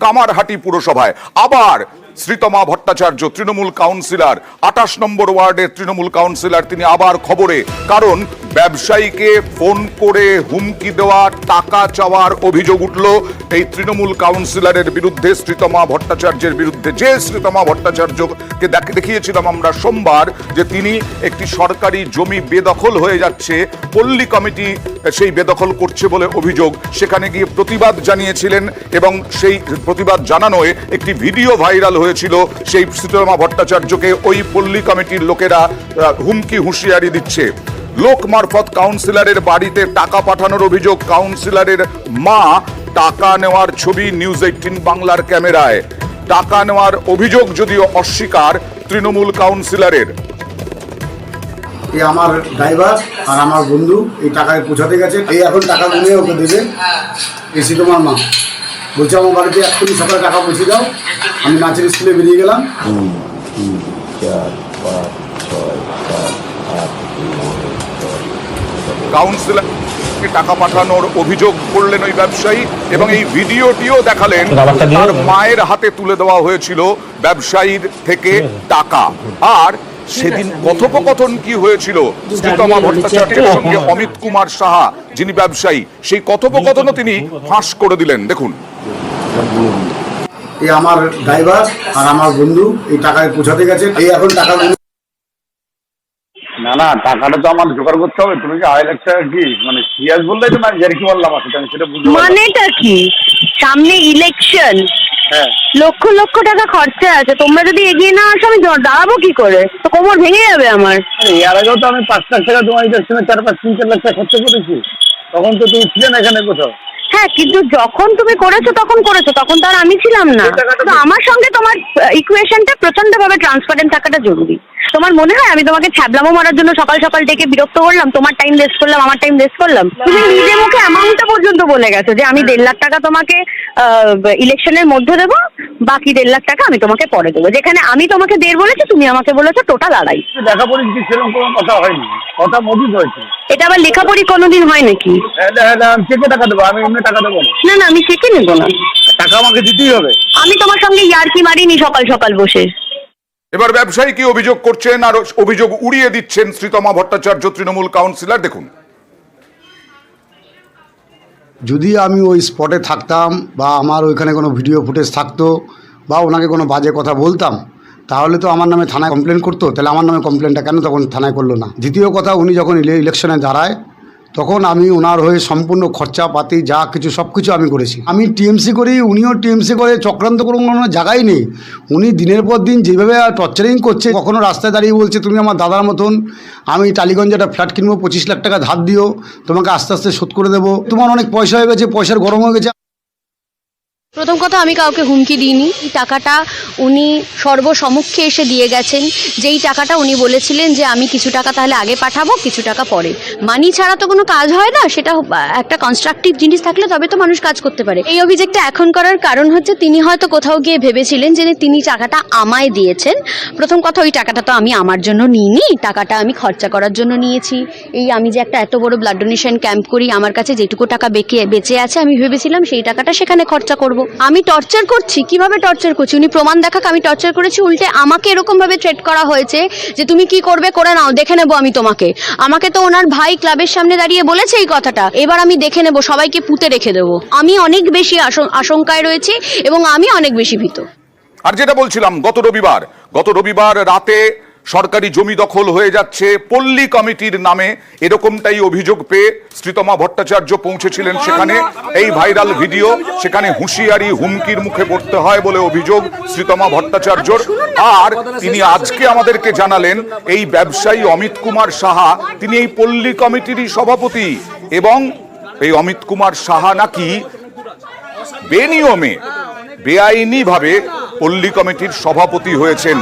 কামারহাটি পুরসভায় আবার শ্রীতমা ভট্টাচার্য তৃণমূল কাউন্সিলর 28 নম্বর ওয়ার্ডের তৃণমূল কাউন্সিলর তিনি আবার খবরে, কারণ ব্যবসায়ীকে ফোন করে হুমকি দেওয়া, টাকা চাওয়ার অভিযোগ উঠল এই তৃণমূল কাউন্সিলরের বিরুদ্ধে, শ্রীতমা ভট্টাচার্যের বিরুদ্ধে। যে শ্রীতমা ভট্টাচার্যকে দেখিয়েছিলাম আমরা সোমবার যে তিনি একটি সরকারি জমি বেদখল হয়ে যাচ্ছে, পল্লী কমিটি সেই বেদখল করছে বলে অভিযোগ, সেখানে গিয়ে প্রতিবাদ জানিয়েছিলেন এবং সেই প্রতিবাদ জানানোয় একটি ভিডিও ভাইরাল হয়েছিল। সেই শ্রীতমা ভট্টাচার্যকে ওই পল্লী কমিটির লোকেরা হুমকি হুঁশিয়ারি দিচ্ছে। লোক মারফত কাউন্সিলরের বাড়িতে টাকা পাঠানোর অভিযোগ, কাউন্সিলরের মা টাকা নেওয়ার ছবি নিউজ 18 বাংলার ক্যামেরায়। টাকা নেওয়ার অভিযোগ যদিও অস্বীকার তৃণমূল কাউন্সিলরের। এই আমার ড্রাইভার আর আমার বন্ধু এই টাকায় পৌঁছাতে গেছে, এই এখন টাকা গুনে ওকে দেবে। এসি তোমার মা বলছে আমার বাড়িতে এক্ষুনি সকালে টাকা পৌঁছে দাও। আমি নাচের স্কুলে বেরিয়ে গেলাম। 4, 5, 6, 7, 8, 9, কাউন্সিলরকে টাকা পাঠানোর অভিযোগ করলেন ওই ব্যবসায়ী এবং এই ভিডিওটিও দেখালেন। তার মায়ের হাতে তুলে দেওয়া হয়েছিল ব্যবসায়ীর থেকে টাকা। আর সেদিন কথোপকথন কি হয়েছিল শ্রীতমা ভট্টাচার্যের সঙ্গে অমিত কুমার সাহা যিনি ব্যবসায়ী, সেই কথোপকথনও তিনি ফাঁস করে দিলেন। দেখুন, এই আমার ড্রাইভার আর আমার বন্ধু এই টাকায় পৌঁছাতে গেছে, এই এখন টাকা না টাকাটা তো আমার জোগাড় করতে হবে। তুমি কি 2.5 লাখ টাকা কি মানে সিরিয়াস বললে তো না জারি কি বললাম আসলে আমি সেটা বুঝতে মানেটা কি? সামনে ইলেকশন, হ্যাঁ লক্ষ লক্ষ টাকা খরচা আছে, তোমরা যদি এগিয়ে না আসো আমি দাঁড়াবো কি করে? তো কোমর ভেঙে যাবে আমার। এর আগেও তো আমি 5 লাখ টাকা তোমার ইলেকশনে 4-5-3-4 লাখ টাকা খরচা করেছি, তখন তো তুমি ছিলে না এখানে কোথাও। হ্যাঁ, কিন্তু যখন তুমি করেছো তখন তো আর আমি ছিলাম না। তো আমার সঙ্গে তোমার ইকুয়েশনটা প্রচন্ড ভাবে ট্রান্সপারেন্ট থাকাটা জরুরি। তোমার মনে হয় আমি তোমাকে ছ্যাবলামো মারার জন্য সকাল সকাল ডেকে বিরক্ত করলাম, তোমার টাইম ওয়েস্ট করলাম, আমার টাইম ওয়েস্ট করলাম? তুমি নিজে মুখে অ্যামাউন্টটা পর্যন্ত বলে গেছো যে আমি 1.5 লাখ টাকা তোমাকে ইলেকশনের মধ্যে দেবো, বাকি 1.5 লাখ টাকা আমি তোমাকে পরে দেবো। যেখানে আমি তোমাকে 1.5 বলেছি, তুমি আমাকে বলেছো টোটাল 2.5। দেখা পড়ি কি সেরকম কোনো কথা হয়নি, কথা মজুদ হয়েছে। এটা আবার লেখাপড়ি কোনোদিন হয় নাকি? আমি চেকে টাকা দেবো, আমি এমনি টাকা দেবো না না, আমি চেকে নেবো না, টাকা আমাকে দিতেই হবে। আমি তোমার সঙ্গে ইয়ার্কি মারিনি সকাল সকাল বসে। এবার ব্যবসায়ী কি অভিযোগ করছেন আর অভিযোগ উড়িয়ে দিচ্ছেন শ্রীতমা ভট্টাচার্য তৃণমূল কাউন্সিলর, দেখুন। যদি আমি ওই স্পটে থাকতাম বা আমার ওইখানে কোনো ভিডিও ফুটেজ থাকতো বা ওনাকে কোনো বাজে কথা বলতাম, তাহলে তো আমার নামে থানায় কমপ্লেন করতো। তাহলে আমার নামে কমপ্লেনটা কেন তখন থানায় করলো না? দ্বিতীয় কথা, উনি যখন ইলেকশনে দাঁড়ায় তখন আমি ওনার হয়ে সম্পূর্ণ খরচাপাতি যা কিছু সব কিছু আমি করেছি। আমি টিএমসি করি, উনিও টিএমসি করে, চক্রান্ত করে কোনো জায়গায় নেই। উনি দিনের পর দিন যেভাবে টর্চারিং করছে, কখনো রাস্তায় দাঁড়িয়ে বলছে তুমি আমার দাদার মতন, আমি টালিগঞ্জে একটা ফ্ল্যাট কিনবো, 25 লাখ টাকা ধার দিও, তোমাকে আস্তে আস্তে শোধ করে দেবো, তোমার অনেক পয়সা হয়ে গেছে, পয়সার গরম হয়ে গেছে। প্রথম কথা, আমি কাউকে হুমকি দিইনি। টাকাটা উনি সর্বসমক্ষে এসে দিয়ে গেছেন। যেই টাকাটা উনি বলেছিলেন যে আমি কিছু টাকা তাহলে আগে পাঠাবো, কিছু টাকা পরে। মানি ছাড়া তো কোনো কাজ হয় না, সেটা একটা কনস্ট্রাকটিভ জিনিস থাকলে তবে তো মানুষ কাজ করতে পারে। এই অভিযোগটা এখন করার কারণ হচ্ছে তিনি হয়তো কোথাও গিয়ে ভেবেছিলেন যে তিনি টাকাটা আমায় দিয়েছেন। প্রথম কথা, ওই টাকাটা তো আমি আমার জন্য নিইনি, টাকাটা আমি খরচা করার জন্য নিয়েছি। এই আমি যে একটা এত বড় ব্লাড ডোনেশন ক্যাম্প করি, আমার কাছে যেটুকু টাকা বেঁচে আছে আমি ভেবেছিলাম সেই টাকাটা সেখানে খরচা করব। আমি টর্চার করছি? কিভাবে টর্চার করছি? উনি প্রমাণ দেখাক আমি টর্চার করেছি। উল্টে আমাকে এরকম ভাবে থ্রেট করা হয়েছে যে তুমি কি করবে করে নাও, দেখে নেবো আমি তোমাকে। আমাকে তো ওনার ভাই ক্লাবের সামনে দাঁড়িয়ে বলেছে এই কথাটা, এবার আমি দেখে নেবো, সবাইকে পুঁতে রেখে দেবো। আমি অনেক বেশি আশঙ্কায় রয়েছি এবং আমি অনেক বেশি ভীত। আর যেটা বলছিলাম, গত রবিবার রাতে সরকারি জমি দখল হয়ে যাচ্ছে পল্লী কমিটির নামে, এরকমটাই অভিযোগ পেয়ে শ্রীতমা ভট্টাচার্য পৌঁছেছিলেন সেখানে। এই ভাইরাল ভিডিও, সেখানে হুঁশিয়ারি হুমকির মুখে পড়তে হয় বলে অভিযোগ শ্রীতমা ভট্টাচার্যর। আর তিনি আজকে আমাদেরকে জানালেন এই ব্যবসায়ী অমিত কুমার সাহা তিনি এই পল্লী কমিটিরই সভাপতি এবং এই অমিত কুমার সাহা নাকি বেনিয়মে বেআইনি ভাবে পল্লী কমিটির সভাপতি হয়েছেন।